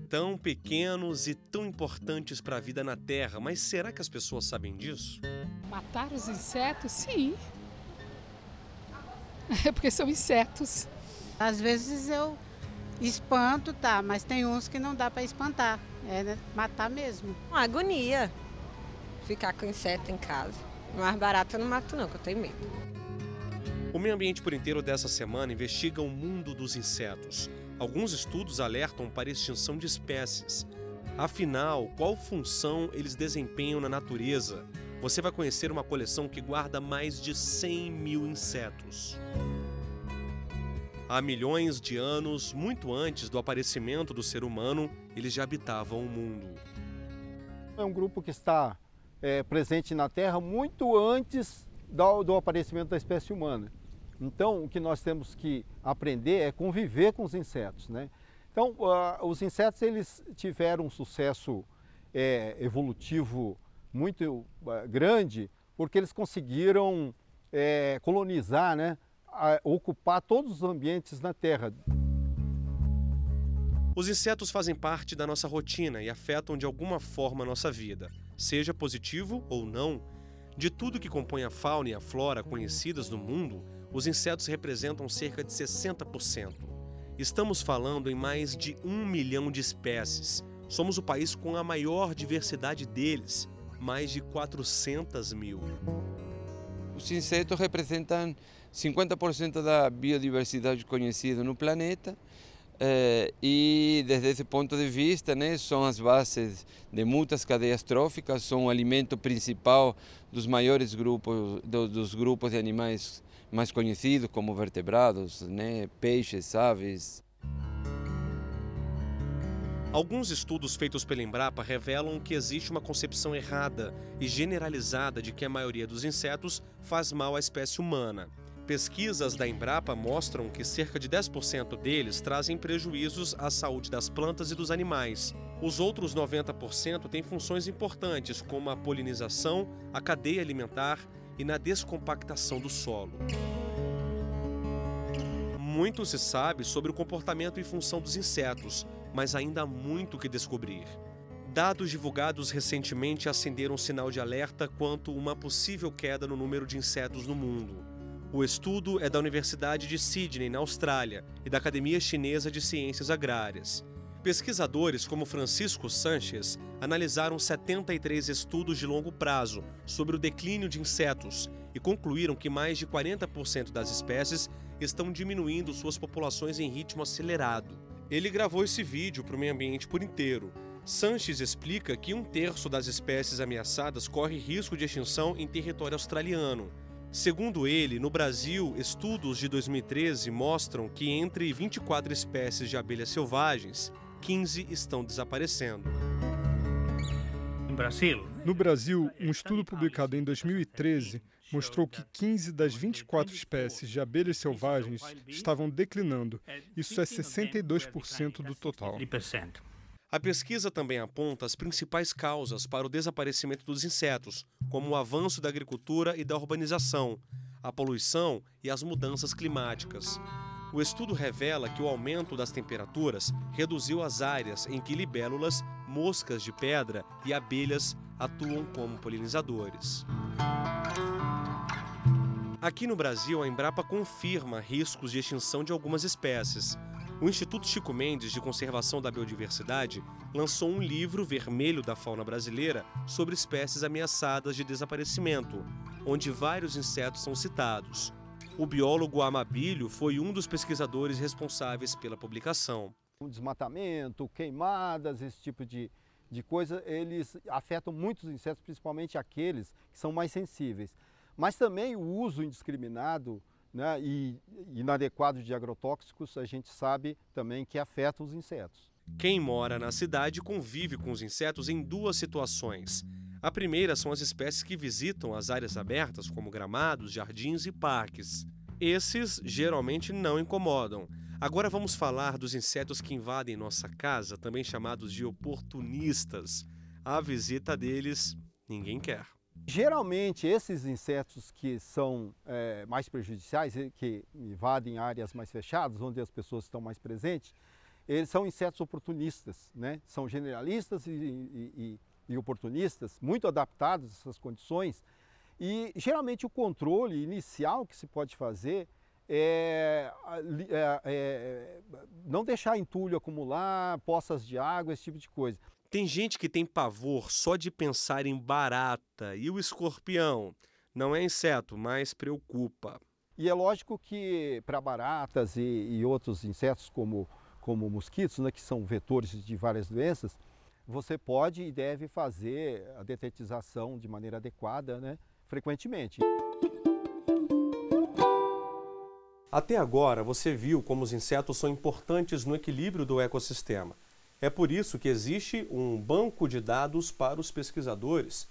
Tão pequenos e tão importantes para a vida na Terra, mas será que as pessoas sabem disso? Matar os insetos? Sim. É porque são insetos. Às vezes eu espanto, tá, mas tem uns que não dá para espantar, é né, matar mesmo. Uma agonia ficar com inseto em casa. Mais barato eu não mato não, que eu tenho medo. O Meio Ambiente por Inteiro dessa semana investiga o mundo dos insetos. Alguns estudos alertam para a extinção de espécies. Afinal, qual função eles desempenham na natureza? Você vai conhecer uma coleção que guarda mais de 100 mil insetos. Há milhões de anos, muito antes do aparecimento do ser humano, eles já habitavam o mundo. É um grupo que está presente na Terra muito antes do aparecimento da espécie humana. Então, o que nós temos que aprender é conviver com os insetos, né? Então, os insetos eles tiveram um sucesso evolutivo muito grande porque eles conseguiram colonizar, né? Ocupar todos os ambientes na Terra. Os insetos fazem parte da nossa rotina e afetam de alguma forma a nossa vida, seja positivo ou não. De tudo que compõe a fauna e a flora conhecidas no mundo, os insetos representam cerca de 60%. Estamos falando em mais de 1 milhão de espécies. Somos o país com a maior diversidade deles, mais de 400 mil. Os insetos representam 50% da biodiversidade conhecida no planeta e, desde esse ponto de vista, né, são as bases de muitas cadeias tróficas, são o alimento principal dos maiores grupos, dos grupos de animais mais conhecidos, como vertebrados, né, peixes, aves. Alguns estudos feitos pela Embrapa revelam que existe uma concepção errada e generalizada de que a maioria dos insetos faz mal à espécie humana. Pesquisas da Embrapa mostram que cerca de 10% deles trazem prejuízos à saúde das plantas e dos animais. Os outros 90% têm funções importantes, como a polinização, a cadeia alimentar e na descompactação do solo. Muito se sabe sobre o comportamento e função dos insetos, mas ainda há muito que descobrir. Dados divulgados recentemente acenderam um sinal de alerta quanto a uma possível queda no número de insetos no mundo. O estudo é da Universidade de Sydney, na Austrália, e da Academia Chinesa de Ciências Agrárias. Pesquisadores como Francisco Sanchez analisaram 73 estudos de longo prazo sobre o declínio de insetos e concluíram que mais de 40% das espécies estão diminuindo suas populações em ritmo acelerado. Ele gravou esse vídeo para o Meio Ambiente por Inteiro. Sanchez explica que 1/3 das espécies ameaçadas corre risco de extinção em território australiano. Segundo ele, no Brasil, estudos de 2013 mostram que entre 24 espécies de abelhas selvagens, 15 estão desaparecendo. No Brasil, um estudo publicado em 2013 mostrou que 15 das 24 espécies de abelhas selvagens estavam declinando. Isso é 62% do total. A pesquisa também aponta as principais causas para o desaparecimento dos insetos, como o avanço da agricultura e da urbanização, a poluição e as mudanças climáticas. O estudo revela que o aumento das temperaturas reduziu as áreas em que libélulas, moscas de pedra e abelhas atuam como polinizadores. Aqui no Brasil, a Embrapa confirma riscos de extinção de algumas espécies. O Instituto Chico Mendes de Conservação da Biodiversidade lançou um livro vermelho da fauna brasileira sobre espécies ameaçadas de desaparecimento, onde vários insetos são citados. O biólogo Amabílio foi um dos pesquisadores responsáveis pela publicação. O desmatamento, queimadas, esse tipo de coisa, eles afetam muitos insetos, principalmente aqueles que são mais sensíveis. Mas também o uso indiscriminado, né, e inadequado de agrotóxicos, a gente sabe também que afeta os insetos. Quem mora na cidade convive com os insetos em duas situações. A primeira são as espécies que visitam as áreas abertas, como gramados, jardins e parques. Esses geralmente não incomodam. Agora vamos falar dos insetos que invadem nossa casa, também chamados de oportunistas. A visita deles ninguém quer. Geralmente, esses insetos que são mais prejudiciais, que invadem áreas mais fechadas, onde as pessoas estão mais presentes, eles são insetos oportunistas, né? São generalistas e oportunistas, muito adaptados a essas condições. E geralmente o controle inicial que se pode fazer é não deixar entulho acumular, poças de água, esse tipo de coisa. Tem gente que tem pavor só de pensar em barata e o escorpião. Não é inseto, mas preocupa. E é lógico que para baratas e outros insetos como mosquitos, né, que são vetores de várias doenças, você pode e deve fazer a detetização de maneira adequada, né, frequentemente. Até agora, você viu como os insetos são importantes no equilíbrio do ecossistema. É por isso que existe um banco de dados para os pesquisadores.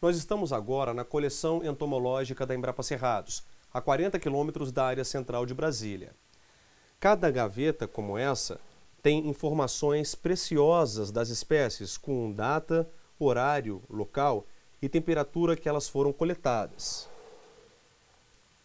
Nós estamos agora na coleção entomológica da Embrapa Cerrados, a 40 quilômetros da área central de Brasília. Cada gaveta como essa tem informações preciosas das espécies, com data, horário, local e temperatura que elas foram coletadas.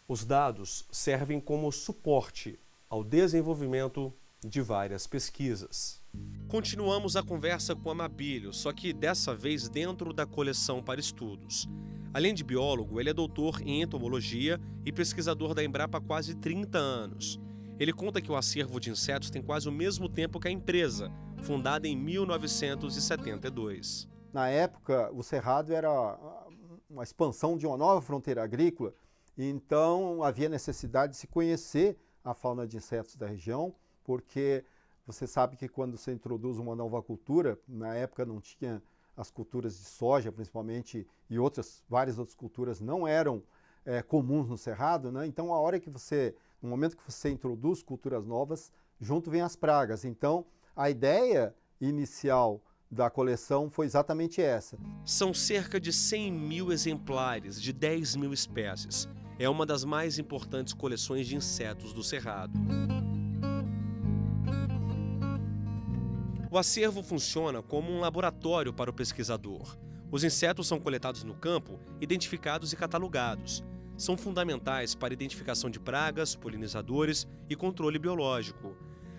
Os dados servem como suporte ao desenvolvimento de várias pesquisas. Continuamos a conversa com Amabílio, só que dessa vez dentro da coleção para estudos. Além de biólogo, ele é doutor em entomologia e pesquisador da Embrapa há quase 30 anos. Ele conta que o acervo de insetos tem quase o mesmo tempo que a empresa, fundada em 1972. Na época, o Cerrado era uma expansão de uma nova fronteira agrícola, então havia necessidade de se conhecer a fauna de insetos da região, porque você sabe que quando você introduz uma nova cultura, na época não tinha as culturas de soja, principalmente, e várias outras culturas não eram comuns no Cerrado, né? Então, no momento que você introduz culturas novas, junto vem as pragas. Então, a ideia inicial da coleção foi exatamente essa. São cerca de 100 mil exemplares de 10 mil espécies. É uma das mais importantes coleções de insetos do Cerrado. O acervo funciona como um laboratório para o pesquisador. Os insetos são coletados no campo, identificados e catalogados. São fundamentais para a identificação de pragas, polinizadores e controle biológico.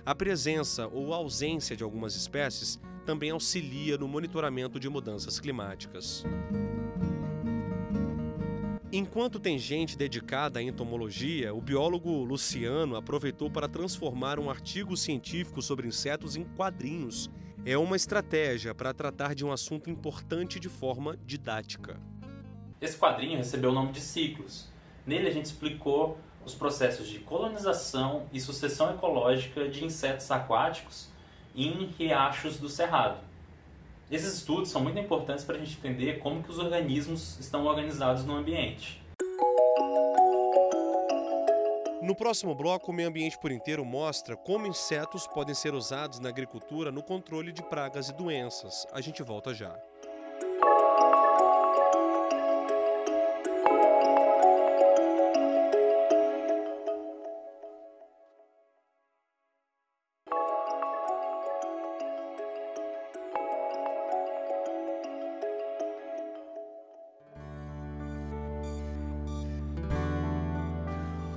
A presença ou ausência de algumas espécies também auxilia no monitoramento de mudanças climáticas. Enquanto tem gente dedicada à entomologia, o biólogo Luciano aproveitou para transformar um artigo científico sobre insetos em quadrinhos. É uma estratégia para tratar de um assunto importante de forma didática. Esse quadrinho recebeu o nome de Ciclos. Nele a gente explicou os processos de colonização e sucessão ecológica de insetos aquáticos em riachos do Cerrado. Esses estudos são muito importantes para a gente entender como que os organismos estão organizados no ambiente. No próximo bloco, o Meio Ambiente por Inteiro mostra como insetos podem ser usados na agricultura no controle de pragas e doenças. A gente volta já.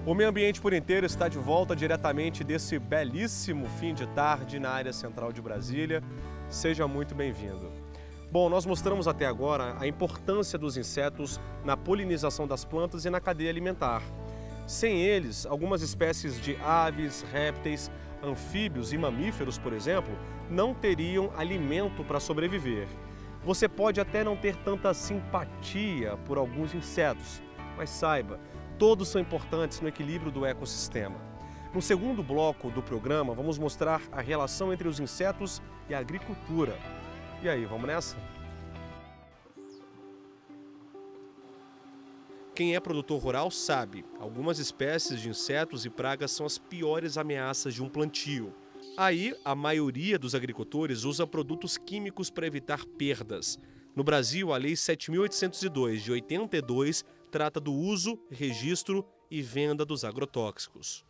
O Meio Ambiente por Inteiro está de volta diretamente desse belíssimo fim de tarde na área central de Brasília. Seja muito bem-vindo. Bom, nós mostramos até agora a importância dos insetos na polinização das plantas e na cadeia alimentar. Sem eles, algumas espécies de aves, répteis, anfíbios e mamíferos, por exemplo, não teriam alimento para sobreviver. Você pode até não ter tanta simpatia por alguns insetos, mas saiba, todos são importantes no equilíbrio do ecossistema. No segundo bloco do programa, vamos mostrar a relação entre os insetos e a agricultura. E aí, vamos nessa? Quem é produtor rural sabe, algumas espécies de insetos e pragas são as piores ameaças de um plantio. Aí, a maioria dos agricultores usa produtos químicos para evitar perdas. No Brasil, a Lei 7.802, de 82, trata do uso, registro e venda dos agrotóxicos.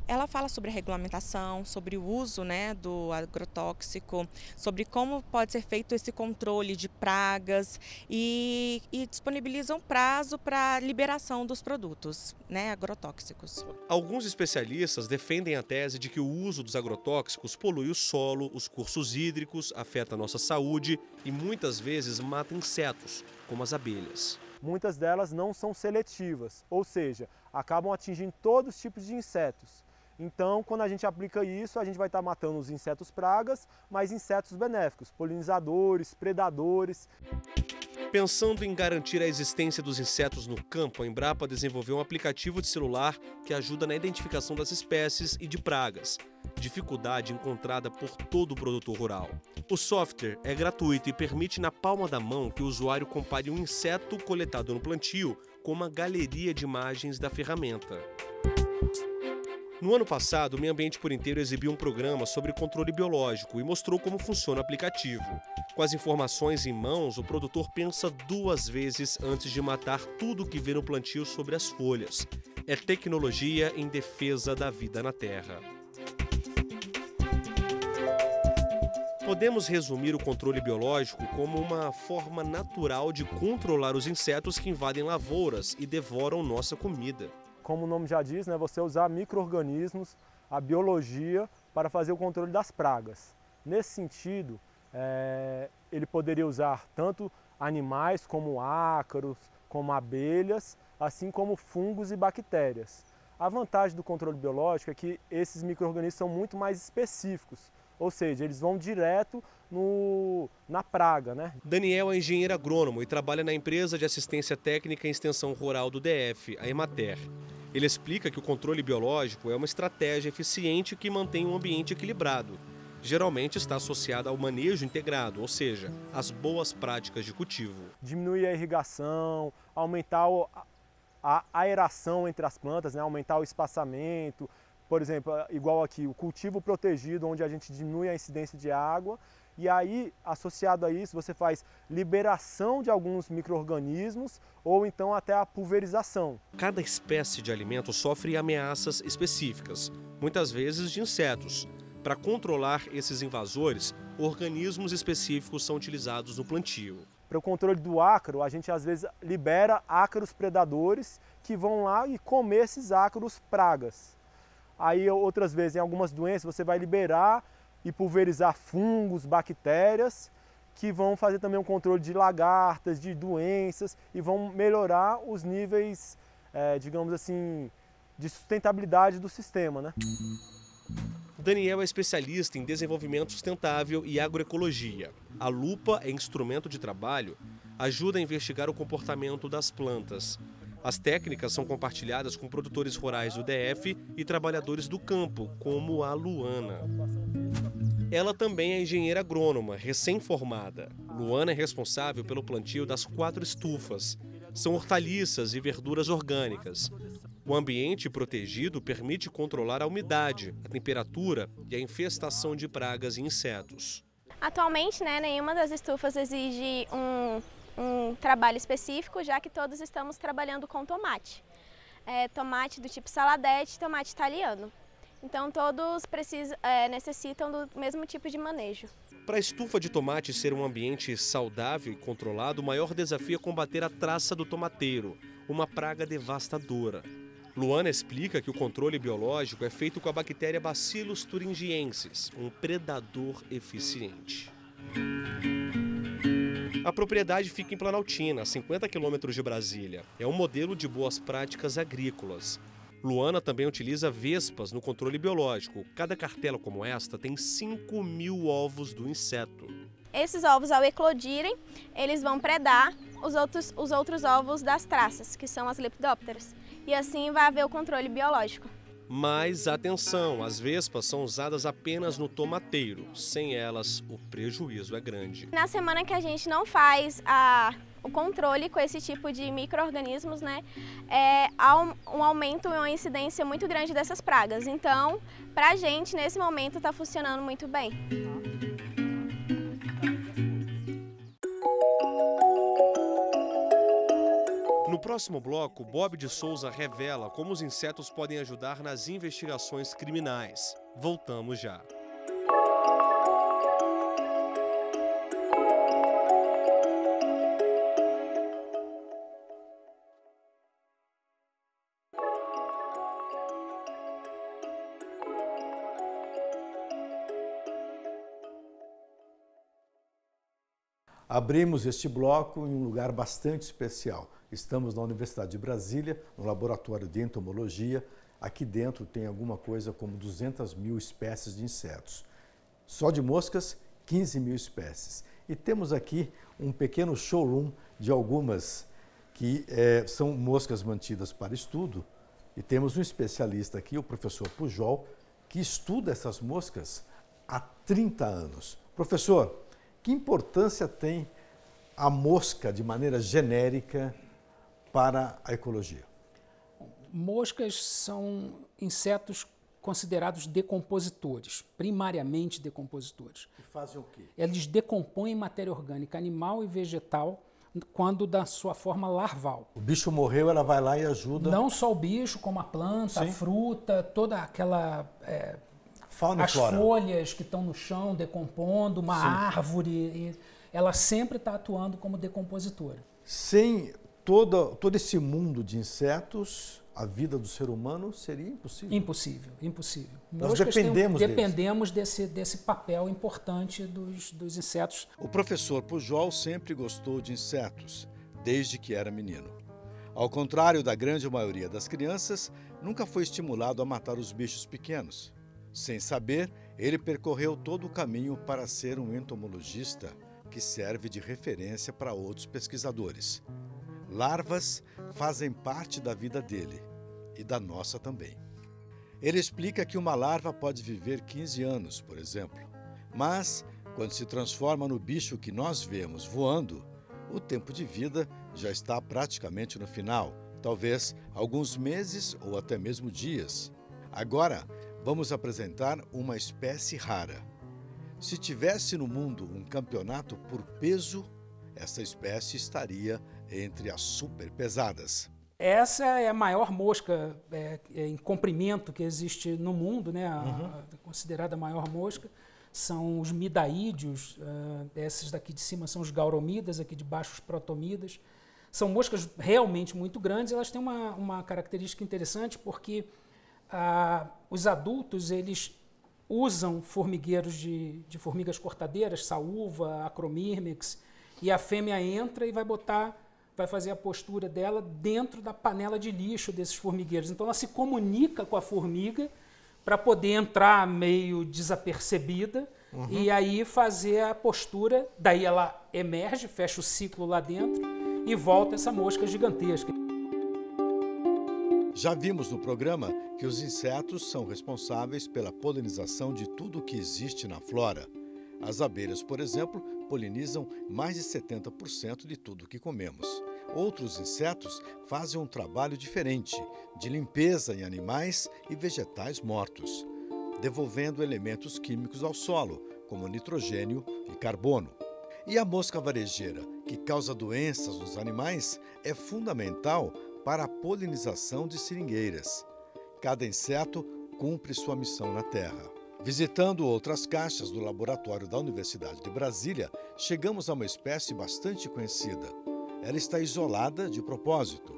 Ela fala sobre a regulamentação, sobre o uso, né, do agrotóxico, sobre como pode ser feito esse controle de pragas e disponibiliza um prazo para liberação dos produtos, né, agrotóxicos. Alguns especialistas defendem a tese de que o uso dos agrotóxicos polui o solo, os cursos hídricos, afeta a nossa saúde e muitas vezes mata insetos, como as abelhas. Muitas delas não são seletivas, ou seja, acabam atingindo todos os tipos de insetos. Então, quando a gente aplica isso, a gente vai estar matando os insetos pragas, mas insetos benéficos, polinizadores, predadores. Pensando em garantir a existência dos insetos no campo, a Embrapa desenvolveu um aplicativo de celular que ajuda na identificação das espécies e de pragas, dificuldade encontrada por todo produtor rural. O software é gratuito e permite na palma da mão que o usuário compare um inseto coletado no plantio com uma galeria de imagens da ferramenta. No ano passado, o Meio Ambiente por Inteiro exibiu um programa sobre controle biológico e mostrou como funciona o aplicativo. Com as informações em mãos, o produtor pensa 2 vezes antes de matar tudo que vê no plantio sobre as folhas. É tecnologia em defesa da vida na terra. Podemos resumir o controle biológico como uma forma natural de controlar os insetos que invadem lavouras e devoram nossa comida. Como o nome já diz, né, você usar micro-organismos, a biologia, para fazer o controle das pragas. Nesse sentido, ele poderia usar tanto animais como ácaros, como abelhas, assim como fungos e bactérias. A vantagem do controle biológico é que esses micro-organismos são muito mais específicos, ou seja, eles vão direto na praga, né? Daniel é engenheiro agrônomo e trabalha na empresa de assistência técnica e extensão rural do DF, a Emater. Ele explica que o controle biológico é uma estratégia eficiente que mantém um ambiente equilibrado. Geralmente está associada ao manejo integrado, ou seja, às boas práticas de cultivo. Diminuir a irrigação, aumentar a aeração entre as plantas, né? Aumentar o espaçamento. Por exemplo, igual aqui, o cultivo protegido, onde a gente diminui a incidência de água. E aí, associado a isso, você faz liberação de alguns micro-organismos ou então até a pulverização. Cada espécie de alimento sofre ameaças específicas, muitas vezes de insetos. Para controlar esses invasores, organismos específicos são utilizados no plantio. Para o controle do ácaro, a gente às vezes libera ácaros predadores que vão lá e comer esses ácaros pragas. Aí outras vezes, em algumas doenças, você vai liberar e pulverizar fungos, bactérias, que vão fazer também um controle de lagartas, de doenças e vão melhorar os níveis, digamos assim, de sustentabilidade do sistema, né? Daniel é especialista em desenvolvimento sustentável e agroecologia. A lupa é instrumento de trabalho, ajuda a investigar o comportamento das plantas. As técnicas são compartilhadas com produtores rurais do DF e trabalhadores do campo, como a Luana. Ela também é engenheira agrônoma, recém-formada. Luana é responsável pelo plantio das 4 estufas. São hortaliças e verduras orgânicas. O ambiente protegido permite controlar a umidade, a temperatura e a infestação de pragas e insetos. Atualmente, nenhuma das estufas exige um trabalho específico, já que todos estamos trabalhando com tomate. Tomate do tipo saladete, tomate italiano. Então todos necessitam do mesmo tipo de manejo. Para a estufa de tomate ser um ambiente saudável e controlado, o maior desafio é combater a traça do tomateiro, uma praga devastadora. Luana explica que o controle biológico é feito com a bactéria Bacillus thuringiensis, um predador eficiente. A propriedade fica em Planaltina, a 50 quilômetros de Brasília. É um modelo de boas práticas agrícolas. Luana também utiliza vespas no controle biológico. Cada cartela como esta tem 5.000 ovos do inseto. Esses ovos, ao eclodirem, eles vão predar os outros ovos das traças, que são as lepidópteras. E assim vai haver o controle biológico. Mas atenção, as vespas são usadas apenas no tomateiro. Sem elas, o prejuízo é grande. Na semana que a gente não faz o controle com esse tipo de micro-organismos, há um aumento e uma incidência muito grande dessas pragas. Então, pra gente, nesse momento, está funcionando muito bem. No próximo bloco, Bob de Souza revela como os insetos podem ajudar nas investigações criminais. Voltamos já. Abrimos este bloco em um lugar bastante especial. Estamos na Universidade de Brasília, no Laboratório de Entomologia. Aqui dentro tem alguma coisa como 200 mil espécies de insetos. Só de moscas, 15 mil espécies. E temos aqui um pequeno showroom de algumas que são moscas mantidas para estudo. E temos um especialista aqui, o professor Pujol, que estuda essas moscas há 30 anos. Professor, que importância tem a mosca, de maneira genérica, para a ecologia? Moscas são insetos considerados decompositores, primariamente decompositores. E fazem o quê? Eles decompõem matéria orgânica animal e vegetal quando da sua forma larval. O bicho morreu, ela vai lá e ajuda? Não só o bicho, como a planta, Sim. a fruta, toda aquela... fauna e as flora. folhas que estão no chão decompondo, uma Sim. árvore, ela sempre está atuando como decompositora. Sem todo esse mundo de insetos, a vida do ser humano seria impossível. Impossível, impossível. Nós dependemos desse papel importante dos insetos. O professor Pujol sempre gostou de insetos, desde que era menino. Ao contrário da grande maioria das crianças, nunca foi estimulado a matar os bichos pequenos. Sem saber, ele percorreu todo o caminho para ser um entomologista que serve de referência para outros pesquisadores. Larvas fazem parte da vida dele e da nossa também. Ele explica que uma larva pode viver 15 anos, por exemplo, mas quando se transforma no bicho que nós vemos voando, o tempo de vida já está praticamente no final, talvez alguns meses ou até mesmo dias. Agora, vamos apresentar uma espécie rara. Se tivesse no mundo um campeonato por peso, essa espécie estaria entre as superpesadas. Essa é a maior mosca em comprimento que existe no mundo, né? Considerada a maior mosca. São os midaídeos, esses daqui de cima são os gauromidas, aqui de baixo os protomidas. São moscas realmente muito grandes, elas têm uma característica interessante porque os adultos eles usam formigueiros de formigas cortadeiras, saúva, acromyrmex, e a fêmea entra e vai fazer a postura dela dentro da panela de lixo desses formigueiros. Então ela se comunica com a formiga para poder entrar meio desapercebida e aí fazer a postura, daí ela emerge, fecha o ciclo lá dentro e volta essa mosca gigantesca. Já vimos no programa que os insetos são responsáveis pela polinização de tudo o que existe na flora. As abelhas, por exemplo, polinizam mais de 70% de tudo o que comemos. Outros insetos fazem um trabalho diferente, de limpeza em animais e vegetais mortos, devolvendo elementos químicos ao solo, como nitrogênio e carbono. E a mosca varejeira, que causa doenças nos animais, é fundamental para a polinização de seringueiras. Cada inseto cumpre sua missão na Terra. Visitando outras caixas do laboratório da Universidade de Brasília, chegamos a uma espécie bastante conhecida. Ela está isolada de propósito.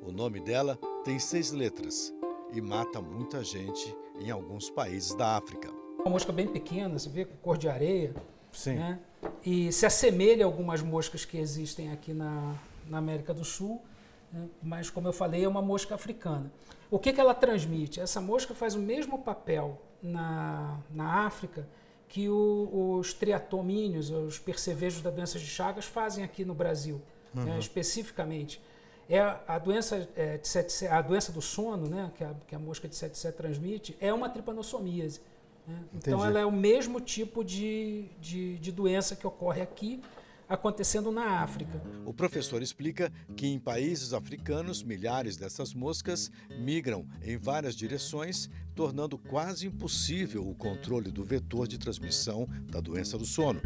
O nome dela tem 6 letras e mata muita gente em alguns países da África. Uma mosca bem pequena, você vê com cor de areia. Sim. Né? E se assemelha a algumas moscas que existem aqui na América do Sul, né? Mas, como eu falei, é uma mosca africana. O que ela transmite? Essa mosca faz o mesmo papel na África que os triatomíneos, os percevejos da doença de Chagas, fazem aqui no Brasil, né? Especificamente. A doença do sono, né? que a mosca de tsetse transmite, é uma tripanossomíase. Né? Então, ela é o mesmo tipo de doença que ocorre aqui, acontecendo na África. O professor explica que em países africanos, milhares dessas moscas migram em várias direções, tornando quase impossível o controle do vetor de transmissão da doença do sono.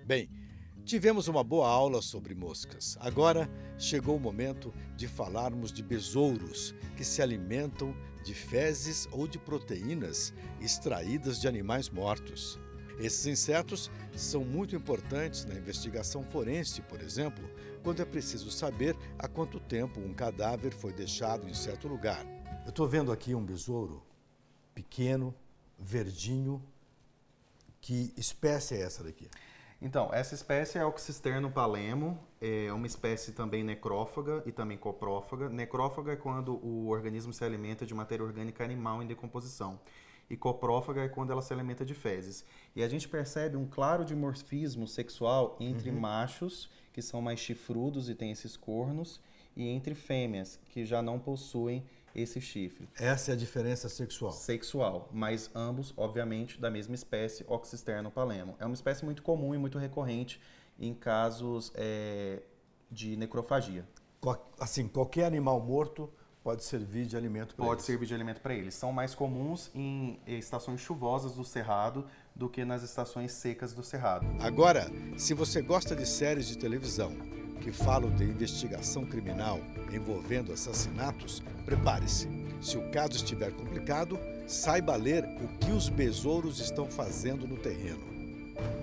Bem, Tivemos uma boa aula sobre moscas. Agora chegou o momento de falarmos de besouros, que se alimentam de fezes ou de proteínas extraídas de animais mortos. Esses insetos são muito importantes na investigação forense, por exemplo, quando é preciso saber há quanto tempo um cadáver foi deixado em certo lugar. Eu estou vendo aqui um besouro pequeno, verdinho. Que espécie é essa daqui? Então, essa espécie é Oxysterno palemo, é uma espécie também necrófaga e também coprófaga. Necrófaga é quando o organismo se alimenta de matéria orgânica animal em decomposição. E coprófaga é quando ela se alimenta de fezes. E a gente percebe um claro dimorfismo sexual entre machos, que são mais chifrudos e têm esses cornos, e entre fêmeas, que já não possuem esse chifre. Essa é a diferença sexual? Sexual, mas ambos, obviamente, da mesma espécie, Oxysterno palemo. É uma espécie muito comum e muito recorrente em casos de necrofagia. Assim, qualquer animal morto pode servir de alimento para eles? Pode servir de alimento para eles. São mais comuns em estações chuvosas do Cerrado do que nas estações secas do Cerrado. Agora, se você gosta de séries de televisão que falam de investigação criminal envolvendo assassinatos, prepare-se. Se o caso estiver complicado, saiba ler o que os besouros estão fazendo no terreno.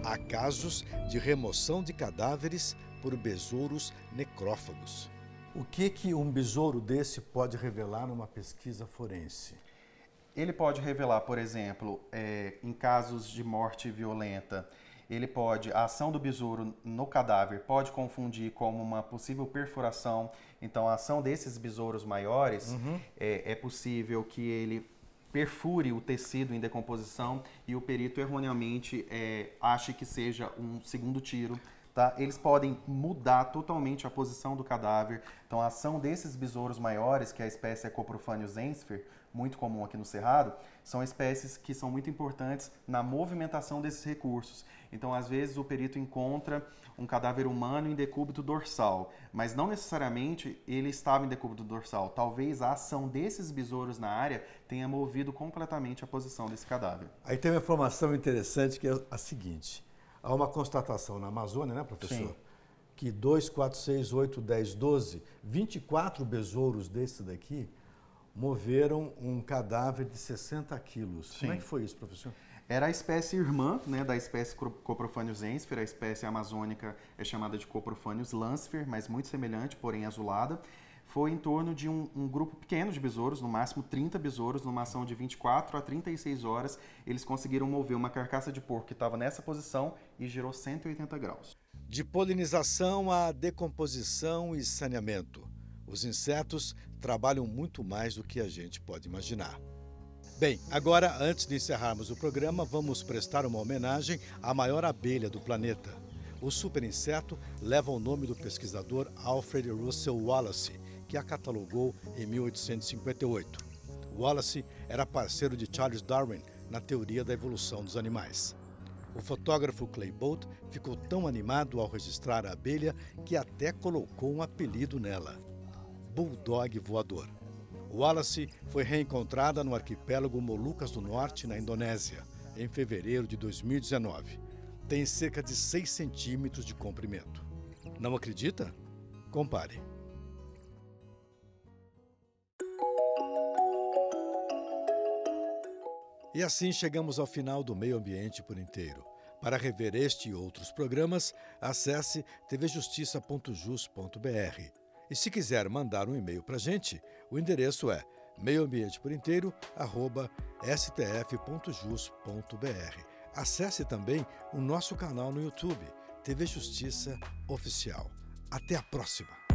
Há casos de remoção de cadáveres por besouros necrófagos. O que um besouro desse pode revelar numa pesquisa forense? Ele pode revelar, por exemplo, em casos de morte violenta, a ação do besouro no cadáver pode confundir como uma possível perfuração. Então, a ação desses besouros maiores, é possível que ele perfure o tecido em decomposição e o perito erroneamente ache que seja um segundo tiro. Tá? Eles podem mudar totalmente a posição do cadáver. Então, a ação desses besouros maiores, que é a espécie Coprophanius ensfer, muito comum aqui no Cerrado, são espécies que são muito importantes na movimentação desses recursos. Então, às vezes, o perito encontra um cadáver humano em decúbito dorsal, mas não necessariamente ele estava em decúbito dorsal. Talvez a ação desses besouros na área tenha movido completamente a posição desse cadáver. Aí tem uma informação interessante que é a seguinte. Há uma constatação na Amazônia, né, professor? Sim. Que 2, 4, 6, 8, 10, 12, 24 besouros desses daqui moveram um cadáver de 60 quilos. Sim. Como é que foi isso, professor? Era a espécie irmã, né, da espécie Coprophanius ensfer. A espécie amazônica é chamada de Coprophanius lansfer, mas muito semelhante, porém azulada. Foi em torno de um grupo pequeno de besouros, no máximo 30 besouros, numa ação de 24 a 36 horas. Eles conseguiram mover uma carcaça de porco que estava nessa posição e girou 180 graus. De polinização à decomposição e saneamento, os insetos trabalham muito mais do que a gente pode imaginar. Bem, agora, antes de encerrarmos o programa, vamos prestar uma homenagem à maior abelha do planeta. O superinseto leva o nome do pesquisador Alfred Russel Wallace, que a catalogou em 1858. Wallace era parceiro de Charles Darwin na teoria da evolução dos animais. O fotógrafo Clay Bolt ficou tão animado ao registrar a abelha que até colocou um apelido nela: Bulldog Voador. Wallace foi reencontrada no arquipélago Molucas do Norte, na Indonésia, em fevereiro de 2019. Tem cerca de 6 centímetros de comprimento. Não acredita? Compare. E assim chegamos ao final do Meio Ambiente por Inteiro. Para rever este e outros programas, acesse tvjustiça.jus.br. E se quiser mandar um e-mail para a gente, o endereço é meioambienteporinteiro@stf.jus.br. Acesse também o nosso canal no YouTube, TV Justiça Oficial. Até a próxima!